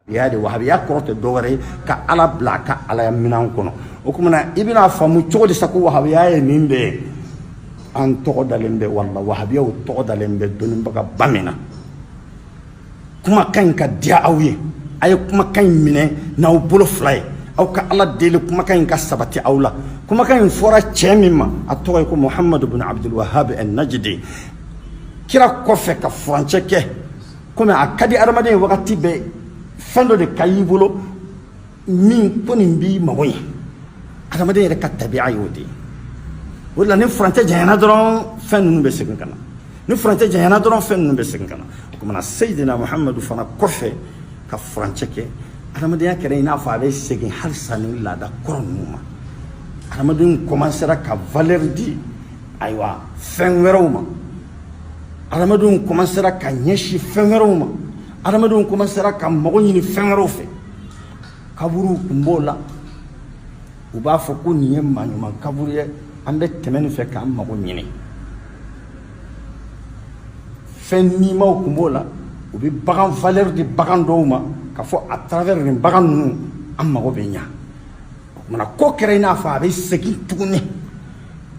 ya de wahabiya kɔrɔtɛ dɔwɛrɛ ka ala bila ka ala minan kɔnɔ o kumana i bɛna faamu cogo di sa ko wahabiya ye nin bɛɛ an tɔgɔ dalen bɛ walla wahabiyaw tɔgɔ dalen bɛ dɔnnibaga ba min na kumakan in ka diya aw ye a ye kumakan in minɛ n'aw bolo fila ye aw ka ala deli kumakan in ka sabati aw la kumakan in fɔra cɛ min ma a tɔgɔ ye ko muhamadu bin abdul wahab an-najdi kira kɔfɛ ka furancɛ kɛ komi a ka di adamaden wagati bɛɛ fɛn dɔ de ka y'i bolo min ko nin b'i mago ɲɛ adamaden yɛrɛ ka tabiya y'o de ye o de la ni furancɛ janyana dɔrɔn fɛn ninnu bɛ segin ka na ni furancɛ janyana dɔrɔn fɛn ninnu bɛ segin ka na o kumana sayidina muhamadu fana kɔfɛ ka furancɛ kɛ adamadenya kɛra i n'a fɔ a bɛ segin halisa ni laada kɔrɔ ninnu ma adamadenw commencera ka valeur di ayiwa fɛn wɛrɛw ma adamadenw commencera ka ɲɛsin fɛn wɛrɛw ma adamadenw commencera ka mago ɲini fɛn wɛrɛw fɛ kaburu tun b'o la u b'a fɔ ko nin ye maaɲuman kaburu ye an bɛ tɛmɛ nin fɛ k'an mago ɲini fɛn nimaw tun b'o la u bɛ bagan valeur di bagan dɔw ma ka fɔ à travers nin bagan ninnu an mago bɛ ɲa o kumana ko kɛra i n'a fɔ a bɛ segin tuguni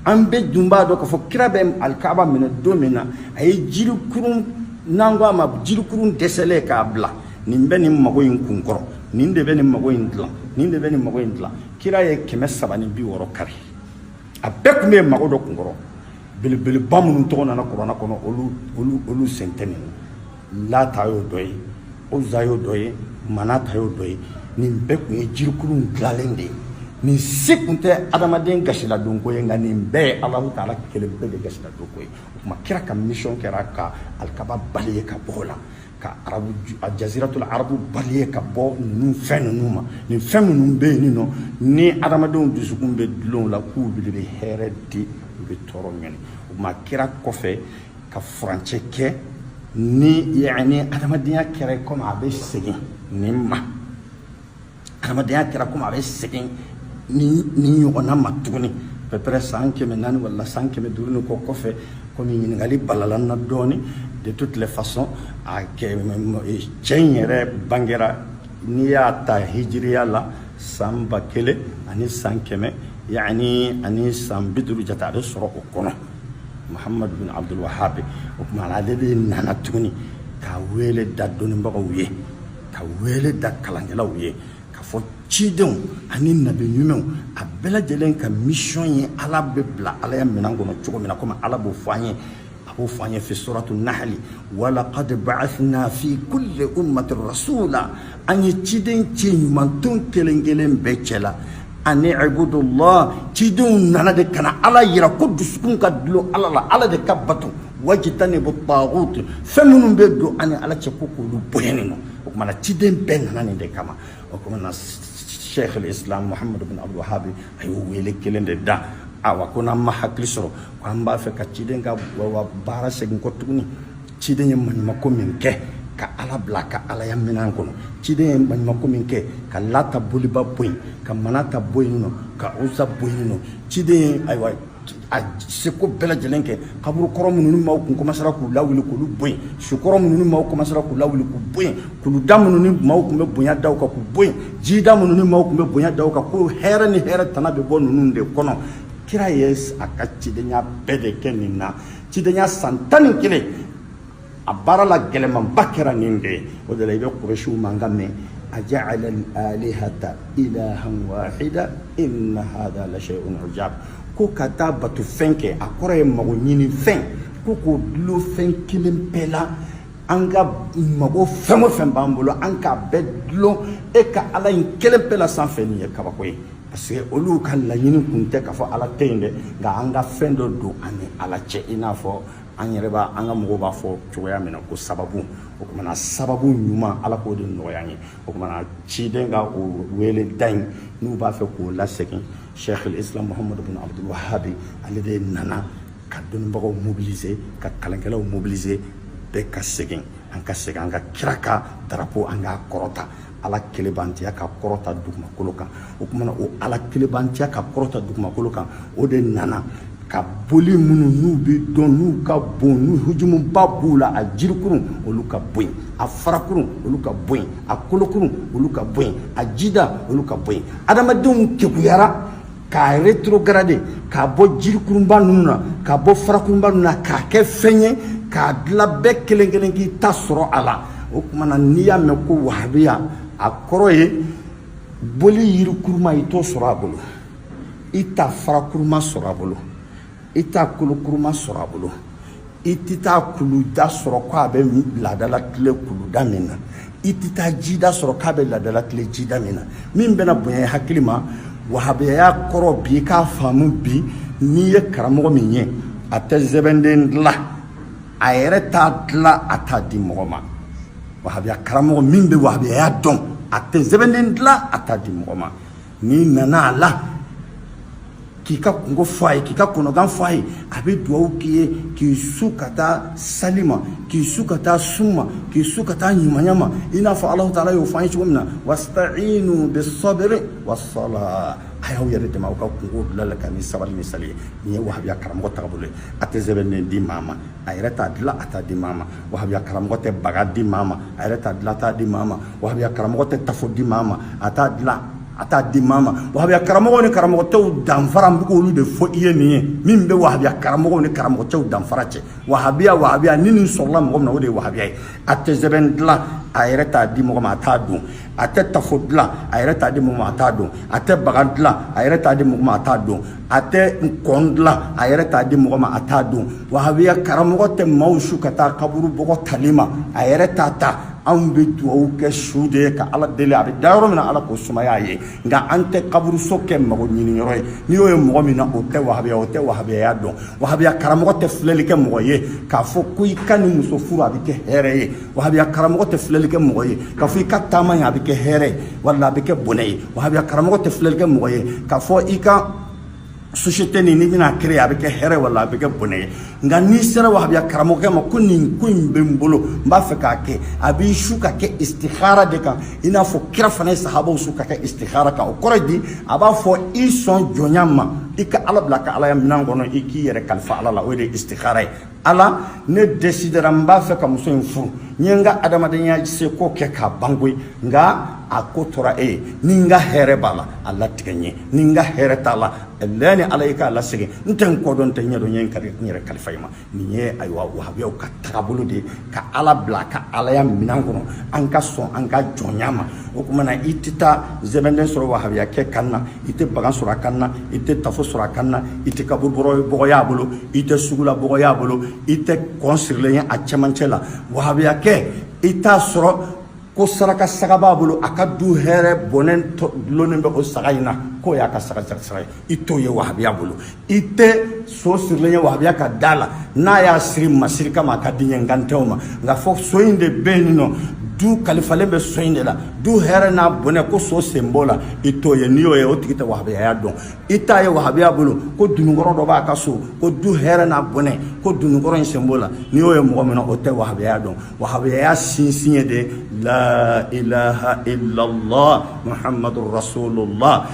an bɛ dun b'a dɔn k'a fɔ kira bɛ alikaba minɛ don min na a ye jirikurun n'an ko a ma jirikurun dɛsɛlen k'a bila nin bɛ nin mago in kun kɔrɔ nin de bɛ nin mago in dilan nin de bɛ nin mago in dilan kira ye 360 kari a bɛɛ tun bɛ mago dɔ kun kɔrɔ belebeleba minnu tɔgɔ nana kuranɛ kɔnɔ olu sen tɛ nin lata y'o dɔ ye uza y'o dɔ ye manata y'o dɔ ye nin bɛɛ tun ye jirikurun dilanlen de ye nin si tun tɛ adamaden gasiladonko ye nka nin bɛɛ ye alahu taala kelen bɛɛ de gasiladonko ye o tuma kira ka mission kɛra ka alikaba bali ye ka bɔ o la ka arabu a jaziratul arabu bali ye ka bɔ ninnu fɛn ninnu ma nin fɛn minnu bɛ yen nɔ ni adamadenw dusukun bɛ dulon la k'u de bɛ hɛrɛ di u bɛ tɔɔrɔ ɲini o tuma kira kɔfɛ ka furancɛ kɛ ni yani adamadenya kɛra komi a bɛ segin nin ma adamadenya kɛra komi a bɛ segin ni ɲɔgɔnna ma tuguni peut-être san 400 wala san 500 ko kɔfɛ komi ɲininkali balala na dɔɔni de toutes les façons a kɛ cɛ in yɛrɛ bangera n'i y'a ta hijiriya la san 1000 ani san 100 yani ani san 50 jate a bɛ sɔrɔ o kɔnɔ muhamadu bin abdul wahab o tuma ale de nana tuguni ka wele da dɔnnibagaw ye ka wele da kalankɛlaw ye ka fɔ cidenw ani nabi ɲumanw a bɛɛ lajɛlen ka mission ye ala bɛ bila ala ya minɛn kɔnɔ cogo min na komi ala b'o fɔ an ye a b'o fɔ an ye fi suratu nahli walaqad ba'athna fi kulli ummatin rasula an ye ciden ci ɲumanton kelen kelen bɛɛ cɛ la ani ibudullah cidenw nana de kana ala yira ko dusukun ka dulon ala la ala de ka bato wajitanibu taghut fɛn minnu bɛ don ani ala cɛ ko k'olu bonya nɔ o kumana ciden bɛɛ nana nin de kama o kumana Sheikh al-Islam Muhammad bin Abdul Wahhab a y'o wele kelen de da awa ko n'an ma hakili sɔrɔ ko an b'a fɛ ka ciden ka baara segin kɔ tuguni ciden ye maɲumako min kɛ ka ala bila ka ala ya minɛn kɔnɔ ciden ye maɲumako min kɛ ka lata boliba bɔ yen ka manata bɔ yen nɔ ka uza bɔ yen nɔ ciden ye ayiwa a seko bɛɛ lajɛlen kɛ kaburu kɔrɔ minnu maaw kun commencera k'u lawuli k'olu bɔ yen sukɔrɔ minnu maaw commencera k'u lawuli k'u bɔ yen kuluda minnu maaw kun bɛ bonya da u kan k'u bɔ yen jida minnu maaw kun bɛ bonya da u kan ko hɛrɛ ni hɛrɛ tana bɛ bɔ ninnu de kɔnɔ kira ye a ka cidenya bɛɛ de kɛ nin na cidenya san 11 a baara la gɛlɛmanba kɛra nin de ye o de la i bɛ kurɛsiw mankan mɛn aja'ala al-alihata ilahan wahida inna hadha la shay'un ujab ko ka taa bato fɛn kɛ a kɔrɔ ye mago ɲini fɛn ko k'o dulon fɛn kelen bɛɛ la an ka mago fɛn o fɛn b'an bolo an k'a bɛɛ dulon e ka ala in kelen bɛɛ la sanfɛ nin ye kabako ye parce que olu ka laɲini kun tɛ k'a fɔ ala tɛ yen dɛ nka an ka fɛn dɔ don ani ala cɛ i n'a fɔ an yɛrɛ b'a an ka mɔgɔw b'a fɔ cogoya min na ko sababu o kumana sababu ɲuman ala k'o de nɔgɔya an ye o kumana ciden ka o wele da in n'u b'a fɛ k'o lasegin Sheikh al-Islam Muhammad bin Abdul Wahhab ale de nana ka dɔnnibagaw mobiliser ka kalankɛlaw mobiliser bɛɛ ka segin an ka kira ka drapeau an k'a kɔrɔta ala kelebantiya ka kɔrɔta dugumakolo kan o kumana o ala kelebantiya ka kɔrɔta dugumakolo kan o de nana ka boli minnu n'u bɛ dɔn n'u ka bon n'u hujumuba b'u la a jirikurun olu ka bɔ yen a farakurun olu ka bɔ yen a kolokurun olu ka bɔ yen a jida olu ka bɔ yen adamadenw kekuyara k'a rétrograde k'a bɔ jirikurunba ninnu na k'a bɔ farakurunba ninnu na k'a kɛ fɛn ye k'a dilan bɛɛ kelen kelen k'i ta sɔrɔ a la o tuma na n'i y'a mɛn ko wahabiya a kɔrɔ ye boli yirikuruma i t'o sɔrɔ a bolo i t'a farakuruma sɔrɔ a bolo i t'a kolokuruma sɔrɔ a bolo i tɛ taa kuluda sɔrɔ k'a bɛ laadala tile kuluda min na i tɛ taa jida sɔrɔ k'a bɛ laadala tile jida min na min bɛna bonya hakili ma wahabiya kɔrɔ bi i k'a faamu bi n'i ye karamɔgɔ min ye a tɛ sɛbɛnden dilan a yɛrɛ t'a dilan a t'a di mɔgɔ ma wahabiya karamɔgɔ min bɛ wahabiya dɔn a tɛ sɛbɛnden dilan a t'a di mɔgɔ ma n'i nana a la k'i ka kungo fɔ a ye k'i ka kɔnɔgan fɔ a ye a bɛ dugawu k'i ye k'i su ka taa sali ma k'i su ka taa sun ma k'i su ka taa ɲumanya ma i n'a fɔ Alahu Taala y'o fɔ an ye cogo min na wasta'inu bis-sabri was-salah a y'aw yɛrɛ dɛmɛ aw ka kungo dilan ka ni sabali ni sali ye nin ye wahabiya karamɔgɔ tagabolo ye a tɛ sɛbɛnden di maa ma a yɛrɛ t'a dilan a t'a di maa ma wahabiya karamɔgɔ tɛ baga di maa ma a yɛrɛ t'a dilan a t'a di maa ma wahabiya karamɔgɔ tɛ tafo di maa ma a t'a dilan a t'a di maa ma wahabiya karamɔgɔw ni karamɔgɔtɛw danfara n bɛ k'olu de fɔ i ye nin ye min bɛ wahabiya karamɔgɔw ni karamɔgɔtɛw danfara cɛ wahabiya ni nin sɔrɔla mɔgɔ min na o de ye wahabiya ye a tɛ sɛbɛn dilan a yɛrɛ t'a di mɔgɔ ma a t'a dun a tɛ tafo dilan a yɛrɛ t'a di mɔgɔ ma a t'a dun a tɛ baga dilan a yɛrɛ t'a di mɔgɔ ma a t'a dun a tɛ kɔn dilan a yɛrɛ t'a di mɔgɔ ma a t'a dun wahabiya karamɔgɔ tɛ maaw su ka taa kaburu bɔgɔ tali ma a yɛrɛ t'a ta anw bɛ dugawu kɛ su de ye ka ala deli a bɛ da yɔrɔ min na ala k'o sumaya ye nka an tɛ kaburuso kɛ mago ɲini yɔrɔ ye n'i y'o ye mɔgɔ min na o tɛ wahabiya dɔn wahabiya karamɔgɔ tɛ filɛli kɛ mɔgɔ ye k'a fɔ ko i ka nin muso furu a bɛ kɛ hɛrɛ ye wahabiya karamɔgɔ tɛ filɛli kɛ mɔgɔ ye k'a fɔ i ka taama ye a bɛ kɛ hɛrɛ ye wala a bɛ kɛ bɔnɛ ye wahabiya karamɔgɔ tɛ filɛli kɛ mɔgɔ ye k'a fɔ i ka société ni bɛna créer a bɛ kɛ hɛrɛ wala a bɛ kɛ bɔnɛ ye nka n'i sera wahabiya karamɔgɔkɛ ma ko nin ko in bɛ n bolo n b'a fɛ k'a kɛ a b'i su ka kɛ istikhara de kan i n'a fɔ kira fana ye sahabaw su ka kɛ istikhara kan o kɔrɔ di a b'a fɔ i sɔn jɔnya ma i ka ala bila ka ala ya minɛn kɔnɔ i k'i yɛrɛ kalifa ala la o de ye istikhara ye ala ne décidera n b'a fɛ ka muso in furu n ye n ka adamadenya seko kɛ k'a ban koyi nka a ko tora e ye ni n ka hɛrɛ b'a la a latigɛ n ye ni n ka hɛrɛ t'a la ɛlɛɛ ni ala y'i k'a lasegin n tɛ n kɔdɔn n tɛ n ɲɛdɔn n ye n yɛrɛ kalifa i ma nin ye ayiwa wahabiyaw ka tagabolo de ye ka ala bila ka alaya minɛn kɔnɔ an ka sɔn an ka jɔnya ma o tuma na i tɛ taa sɛbɛnden sɔrɔ wahabiyakɛ kan na i tɛ bagan sɔrɔ a kan na i tɛ tafo sɔrɔ a kan na i tɛ kaburu bɔgɔ y'a bolo i tɛ sugula bɔgɔ y'a bolo i tɛ kɔn sirilen ye a cɛmancɛ la wahabiyakɛ i t'a sɔrɔ ko saraka saga b'a bolo a ka du hɛrɛ bɔnɛ dulonnen bɛ o saga in na k'o y'a ka saga ye i t'o ye wahabiya bolo i tɛ so sirilen ye wahabiya ka da la n'a y'a siri masiri kama a ka di ɲɛ nkantɛw ma nka fɔ so in de bɛ yen nɔ du kalifalen bɛ so in de la du hɛrɛ n'a bɔnɛ ko so sen b'o la i t'o ye n'i y'o ye o tigi tɛ wahabiyaya dɔn i t'a ye wahabiya bolo ko dunukɔrɔ dɔ b'a ka so ko du hɛrɛ n'a bɔnɛ ko dunukɔrɔ in sen b'o la n'i y'o ye mɔgɔ min na o tɛ wahabiyaya dɔn wahabiyaya sinsin ye de la ilaha illallah muhammadur rasulullah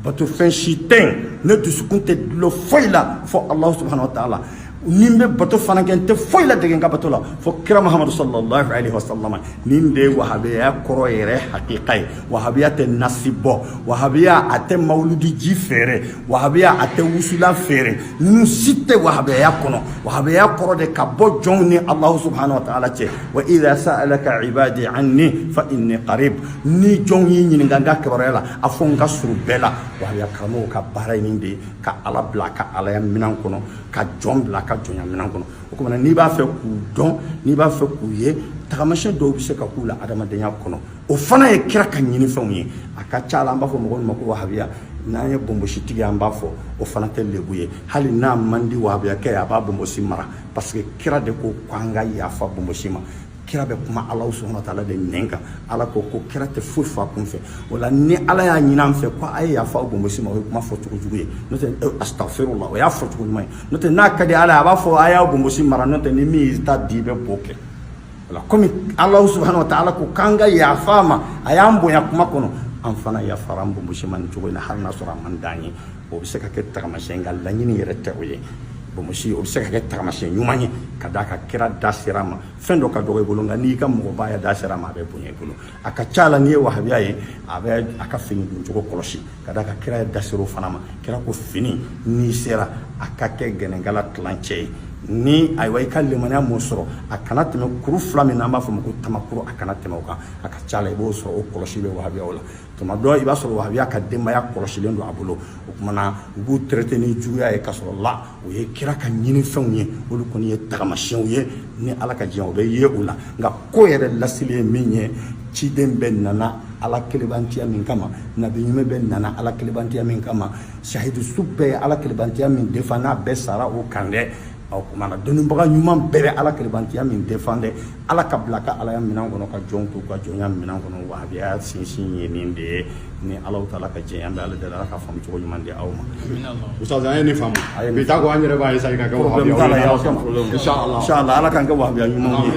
bato fɛn si tɛ yen ne dusukun tɛ dulon foyi la fɔ alahu subhanahu wa ta'ala nin bɛ bato fana kɛ n tɛ foyi la dege n ka bato la fɔ kira muhamadu sallallahu alaihi wasallam nin de ye wahabiya kɔrɔ yɛrɛ hakika ye wahabiya tɛ nasi bɔ wahabiya a tɛ mawuludi ji feere wahabiya a tɛ wusula feere ninnu si tɛ wahabiya kɔnɔ wahabiya kɔrɔ de ka bɔ jɔnw ni alahu subhanahu wa ta'ala cɛ wa idha sa'alaka ibadi anni fa inni qarib ni jɔnw y'i ɲininka n ka kibaruya la a fɔ n ka surun bɛɛ la wahabiya karamɔgɔw ka baara ye nin de ye ka ala bila ka alaya minɛn kɔnɔ ka jɔn bila ka jɔnya minɛn kɔnɔ o kumana n'i b'a fɛ k'u dɔn n'i b'a fɛ k'u ye tagamasiyɛn dɔw bɛ se ka k'u la adamadenya kɔnɔ o fana ye kira ka ɲinifɛnw ye a ka ca la an b'a fɔ mɔgɔw ma ko wahabiya n'an ye bɔnbɔsitigi an b'a fɔ o fana tɛ lebu ye hali n'a man di wahabiyakɛ ye a b'a bɔnbɔsi mara parce que kira de ko k'an ka yafa bɔnbɔsi ma kira bɛ kuma ala subhanahu wa ta'ala de nɛn kan ala ko kira tɛ foyi fɔ a kun fɛ o la ni ala y'a ɲini an fɛ ko a ye yafa bɔnbɔsi ma o ye kuma fɔ cogo jugu ye n'o tɛ astagfirullah o y'a fɔ cogo ɲuman ye n'o tɛ n'a ka di ala ye a b'a fɔ a y'a bɔnbɔsi mara n'o tɛ ni min y'i ta di i bɛ bɔ kɛ o la komi ala subhanahu wa ta'ala ko k'an ka yafa ma a y'an bonya kuma kɔnɔ an fana yafara an bomosi ma nin cogo in na hali n'a sɔrɔ a man d'an ye o bɛ se ka kɛ tagamasiyɛn nka laɲini yɛrɛ tɛ o ye bomosi o bɛ se ka kɛ tagamasiyɛn ɲuman ye ka d'a ka kira da sera ma fɛn dɔ ka dɔgɔ i bolo nka n'i ka mɔgɔbaya da sera ma a bɛ bonya i bolo a ka ca la n'i ye wahabiya ye a bɛ a ka fini don cogo kɔlɔsi ka d'a ka kira ye da sera o fana ma kira ko fini n'i sera a ka kɛ gɛnɛgala tilancɛ ye ni ayiwa i ka limaniya m'o sɔrɔ a kana tɛmɛ kuru 2 min n'an b'a fɔ ma ko tamakuru a kana tɛmɛ o kan a ka ca la i b'o sɔrɔ o kɔlɔsi bɛ wahabiyaw la tuma dɔ i b'a sɔrɔ wahabiya ka denbaya kɔlɔsilen don a bolo o kumana u b'u traité ni juguya ye ka sɔrɔ la o ye kira ka ɲinifɛnw ye olu kɔni ye tagamasiyɛnw ye ni ala ka diɲɛ o bɛ ye o la nka ko yɛrɛ lasili ye min ye ciden bɛɛ nana ala kelebantiya min kama nabi ɲuman bɛɛ nana ala kelebantiya min kama shahidu su bɛɛ ye ala kelebantiya min defa n'a bɛɛ sara o kan dɛ o kumana dɔnnibaga ɲuman bɛɛ bɛ ala kelebantiya min defan dɛ ala ka bila ka alaya minɛn kɔnɔ ka jɔn k'u ka jɔnya minɛn kɔnɔ wahabiya sinsin ye nin de ye ni alaw taala ka jɛ an bɛ ala deli ala ka faamu cogo ɲuman di aw ma ustaz an ye nin faamu bi taa ko an yɛrɛ b'a essayer ka kɛ wahabiya inshallah ala k'an kɛ wahabiya ɲumanw ye